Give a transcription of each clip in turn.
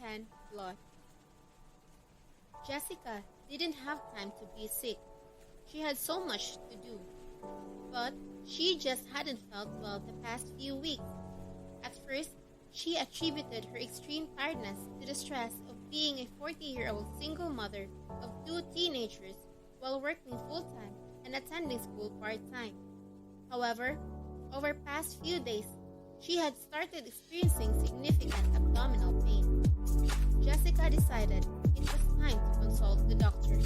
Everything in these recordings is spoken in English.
10. Blood. Jessica didn't have time to be sick. She had so much to do. But she just hadn't felt well the past few weeks. At first, she attributed her extreme tiredness to the stress of being a 40-year-old single mother of 2 teenagers while working full-time and attending school part-time. However, over past few days, she had started experiencing significant abdominal pain. Jessica decided it was time to consult the doctor.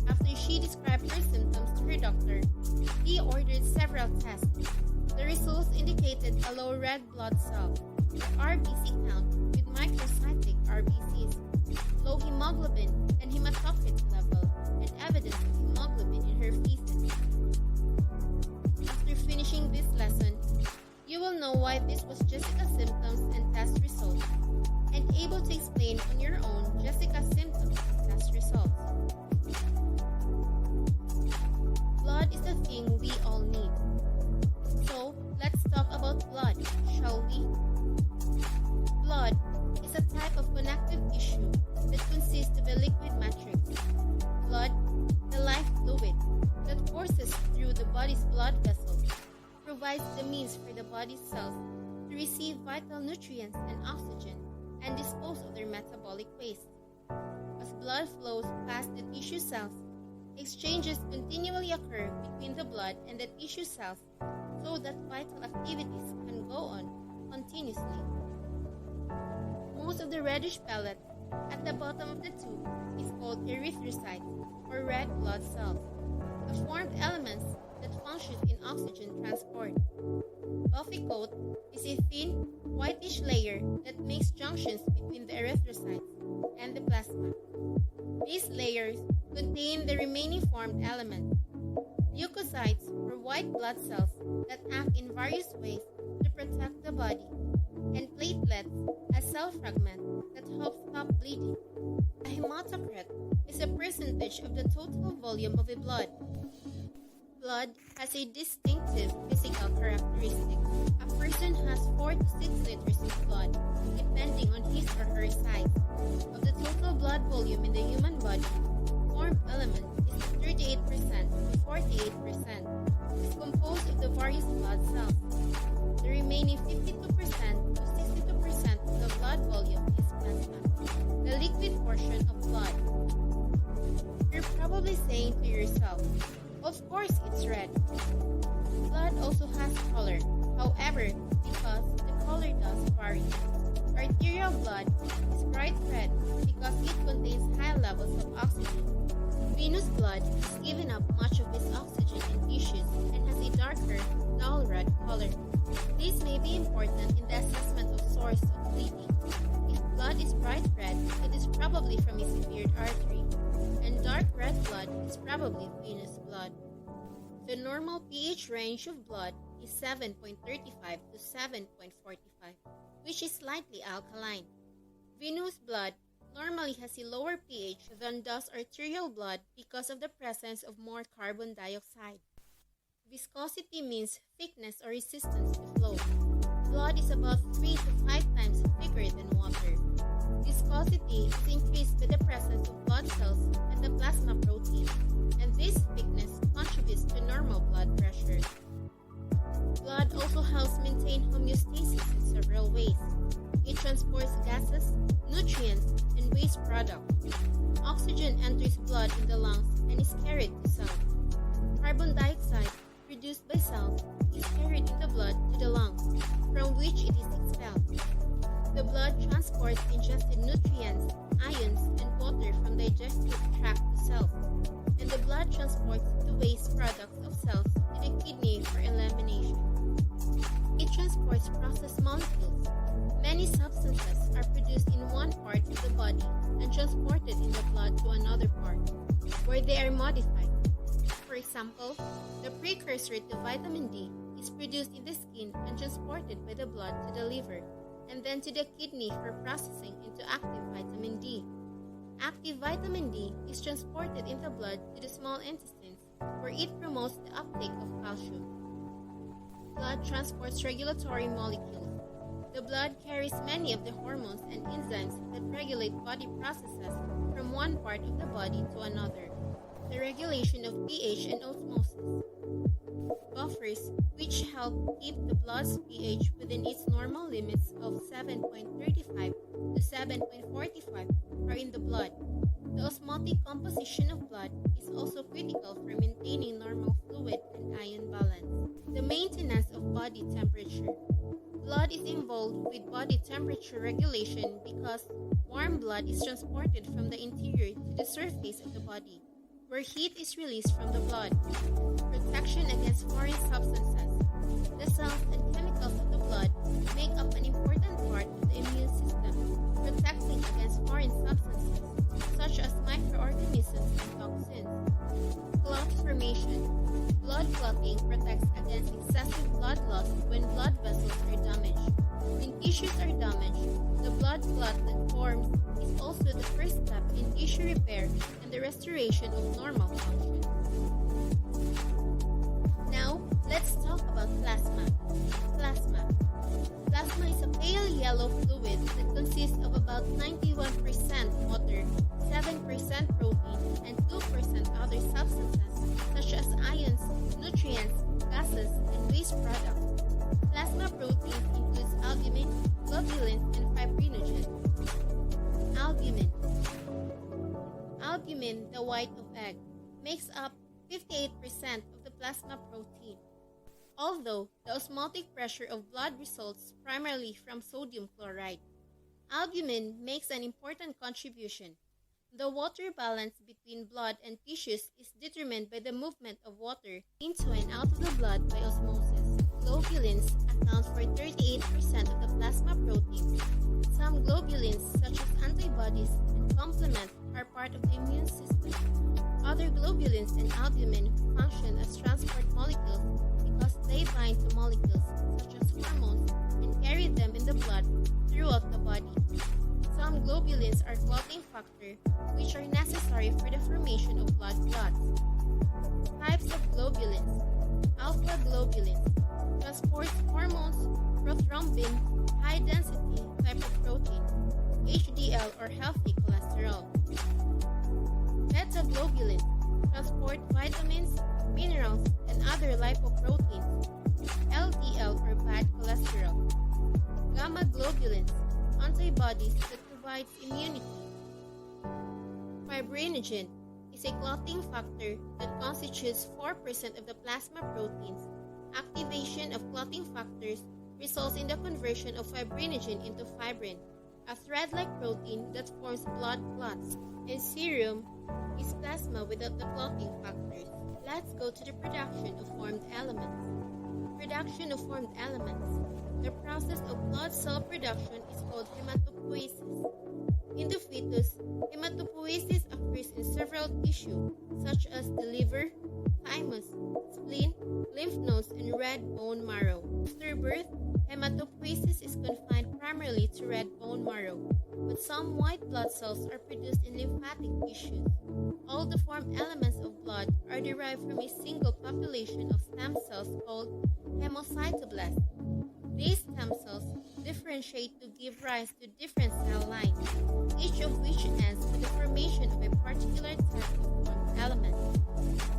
After she described her symptoms to her doctor, he ordered several tests. The results indicated a low red blood cell, or RBC count, with microcyclic RBCs, low hemoglobin and hematocrit level, and evidence of hemoglobin in her feces. After finishing this lesson, you will know why this was Jessica's symptoms and test results, and able to explain on your own Jessica's symptoms and test results. Blood is a thing we all need. So, let's talk about blood, shall we? Blood is a type of connective tissue that consists of a liquid matrix. Blood, the life fluid that courses through the body's blood vessels, provides the means for the body's cells to receive vital nutrients and oxygen and dispose of their metabolic waste. As blood flows past the tissue cells, exchanges continually occur between the blood and the tissue cells so that vital activities can go on continuously. Most of the reddish pellet at the bottom of the tube is called erythrocytes, or red blood cells, the formed elements that function in oxygen transport. Buffy coat is a thin, whitish layer that makes junctions between the erythrocytes and the plasma. These layers contain the remaining formed element, leukocytes, or white blood cells that act in various ways to protect the body, and platelets, a cell fragment that helps stop bleeding. A hematocrit is a percentage of the total volume of a blood. Blood has a distinctive physical characteristic. A person has 4 to 6 liters of blood, depending on his or her size. Of the total blood volume in the human body, formed element is 38% to 48%. It's composed of the various blood cells. The remaining 52% to 62% of the blood volume is plasma, the liquid portion of blood. You're probably saying to yourself, of course it's red. Blood also has color, however, because the color does vary. Arterial blood is bright red because it contains high levels of oxygen. Venous blood has given up much of its oxygen in tissues and has a darker, dull red color. This may be important in the assessment of source of bleeding. If blood is bright red, it is probably from a severed artery, and dark red blood is probably venous blood. The normal pH range of blood is 7.35 to 7.45, which is slightly alkaline. Venous blood normally has a lower pH than does arterial blood because of the presence of more carbon dioxide. Viscosity means thickness or resistance to flow. Blood is about 3 to 5 times thicker than water. Viscosity is increased by the presence of blood cells and the plasma protein, and this thickness contributes to normal blood pressure. Blood also helps maintain homeostasis in several ways. It transports gases, nutrients, and waste products. Oxygen enters blood in the lungs and is carried to cells. Carbon dioxide produced by cells is carried in the blood to the lungs, from which it is expelled. The blood transports ingested nutrients, ions, and water from the digestive tract to cells, and the blood transports the waste products of cells to the kidney for elimination. It transports processed molecules. Many substances are produced in one part of the body and transported in the blood to another part, where they are modified. For example, the precursor to vitamin D is produced in the skin and transported by the blood to the liver, and then to the kidney for processing into active vitamin D. Active vitamin D is transported in the blood to the small intestines, where it promotes the uptake of calcium. Blood transports regulatory molecules. The blood carries many of the hormones and enzymes that regulate body processes from one part of the body to another. The regulation of pH and osmosis. Buffers, which help keep the blood's pH within its normal limits of 7.35 to 7.45, are in the blood. The osmotic composition of blood is also critical for maintaining normal fluid and ion balance. The maintenance of body temperature. Blood is involved with body temperature regulation because warm blood is transported from the interior to the surface of the body, where heat is released from the blood. Protection against foreign substances. The cells and chemicals of the blood make up an important part of the immune system, protecting against foreign substances, such as microorganisms and toxins. Clot formation. Blood clotting protects against excessive blood loss when blood vessels are damaged. When tissues are damaged, the blood clot that forms is also the first step in tissue repair and the restoration of normal function. Now, let's talk about plasma. Plasma. Plasma is a pale yellow fluid that consists of about 91% water, 7% protein, and 2% other substances such as ions, nutrients, gases, and waste products. Plasma proteins includes albumin, globulins, and fibrinogen. Albumin. Albumin, the white of egg, makes up 58% of the plasma protein. Although the osmotic pressure of blood results primarily from sodium chloride, albumin makes an important contribution. The water balance between blood and tissues is determined by the movement of water into and out of the blood by osmosis. Globulins account for 38% of the plasma protein. Some globulins, such as antibodies and complement, are part of the immune system. Other globulins and albumin function as transport molecules because they bind to molecules, such as hormones, and carry them in the blood throughout the body. Some globulins are clotting factor, which are necessary for the formation of blood clots. Types of globulins. Alpha globulins transports hormones, prothrombin, high-density lipoprotein, HDL or healthy cholesterol. Beta globulins transport vitamins, minerals, and other lipoproteins, LDL or bad cholesterol. Gamma globulins, antibodies that provides immunity. Fibrinogen is a clotting factor that constitutes 4% of the plasma proteins. Activation of clotting factors results in the conversion of fibrinogen into fibrin, a thread-like protein that forms blood clots. And serum is plasma without the clotting factors. Let's go to the production of formed elements. Production of formed elements. The process of blood cell production is called hematopoiesis. In the fetus, hematopoiesis occurs in several tissues, such as the liver, thymus, spleen, lymph nodes, and red bone marrow. After birth, hematopoiesis is confined primarily to red bone marrow, but some white blood cells are produced in lymphatic tissues. All the formed elements of blood are derived from a single population of stem cells called hemocytoblasts. These stem cells differentiate to give rise to different cell lines, each of which ends with the formation of a particular type of formed element.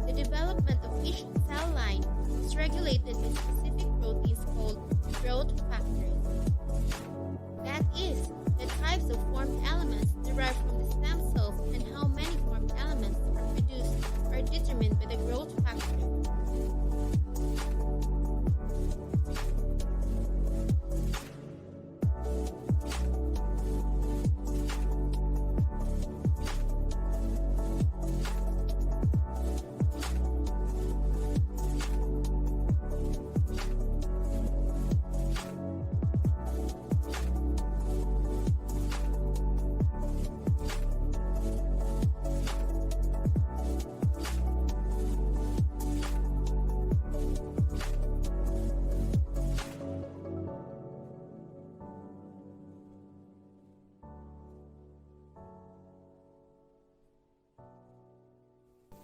The development of each cell line is regulated by specific proteins called growth factors. That is, the types of formed elements derived from the stem cells and how many formed elements are produced are determined by the growth factor.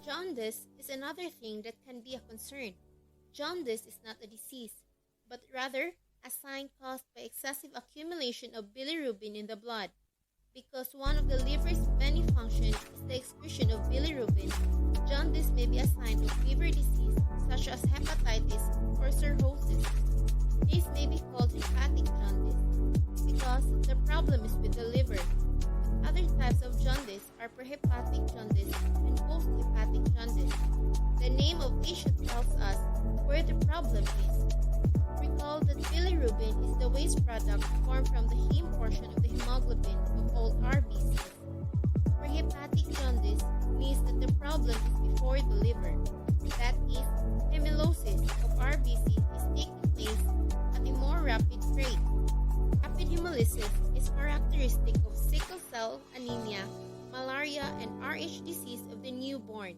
Jaundice is another thing that can be a concern. Jaundice is not a disease, but rather a sign caused by excessive accumulation of bilirubin in the blood. Because one of the liver's many functions is the excretion of bilirubin, jaundice may be a sign of liver disease such as hepatitis or cirrhosis. This may be called hepatic jaundice because the problem is with the liver. Other types of jaundice are prehepatic jaundice and post-hepatic jaundice. The name of tissue tells us where the problem is. Recall that bilirubin is the waste product formed from the heme portion of the hemoglobin of all RBCs. Prehepatic jaundice means that the problem is before the liver. That is, hemolysis of RBC is taking place at a more rapid rate. Rapid hemolysis is characteristic of sickle cell anemia, malaria, and Rh disease of the newborn.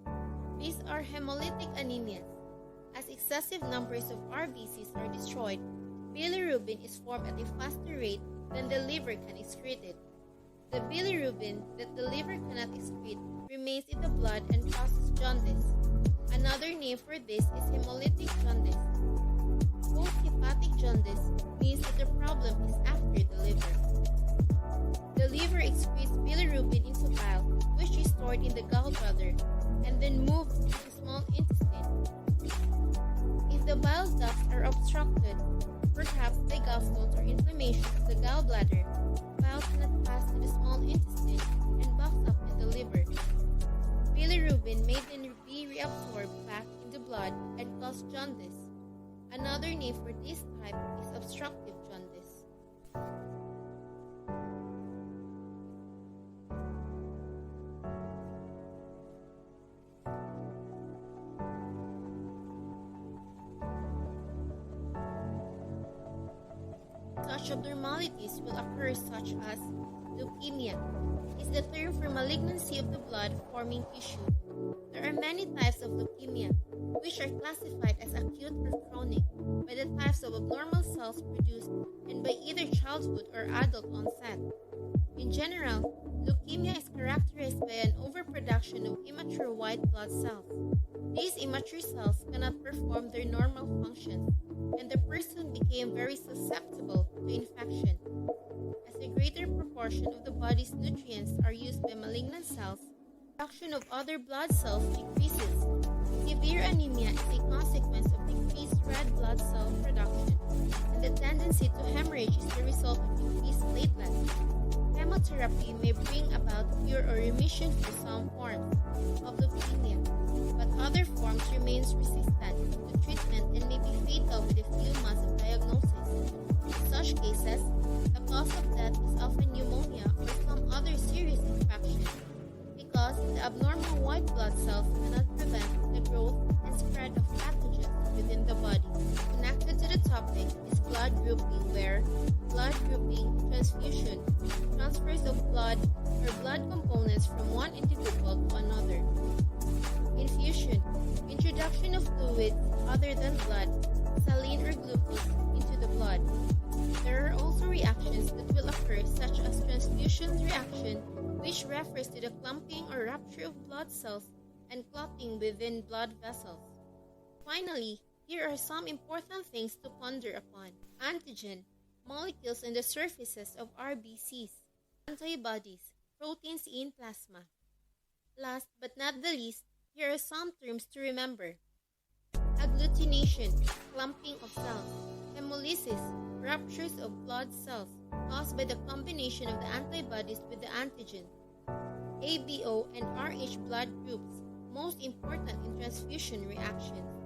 These are hemolytic anemias. As excessive numbers of RBCs are destroyed, bilirubin is formed at a faster rate than the liver can excrete it. The bilirubin that the liver cannot excrete remains in the blood and causes jaundice. Another name for this is hemolytic jaundice. Post-hepatic jaundice means that the problem is after the liver. The liver excretes bilirubin into bile, which is stored in the gallbladder, and then moved to the small intestine. If the bile ducts are obstructed, perhaps by gallstones or inflammation of the gallbladder, bile cannot pass to the small intestine and buffs up in the liver. Bilirubin may then be reabsorbed back in the blood and cause jaundice. Another name for this type is obstructive jaundice. Such abnormalities will occur such as leukemia is the term for malignancy of the blood-forming tissue. There are many types of leukemia, which are classified as acute or chronic by the types of abnormal cells produced and by either childhood or adult onset. In general, leukemia is characterized by an overproduction of immature white blood cells. These immature cells cannot perform their normal functions, and the person became very susceptible to infection. As a greater proportion of the body's nutrients are used by malignant cells, production of other blood cells decreases. Severe anemia is a consequence of decreased red blood cell production, and the tendency to hemorrhage is the result of decreased platelets. Chemotherapy may bring about cure or remission for some forms of leukemia, but other forms remain resistant to treatment and may be fatal within a few months of diagnosis. In such cases, the cause of death is often pneumonia or some other serious infection, because the abnormal white blood cells cannot prevent the growth and spread of pathogens within the body. Connected to the topic is blood grouping, where blood grouping, transfusion, transfers of blood or blood components from one individual to another. Infusion, introduction of fluids other than blood, saline or glucose, into the blood. There are also reactions that will occur, such as transfusion reaction, which refers to the clumping or rupture of blood cells and clotting within blood vessels. Finally, here are some important things to ponder upon. Antigen, molecules on the surfaces of RBCs. Antibodies, proteins in plasma. Last but not the least, here are some terms to remember. Agglutination, clumping of cells. Hemolysis, ruptures of blood cells caused by the combination of the antibodies with the antigen. ABO and Rh blood groups, most important in transfusion reactions.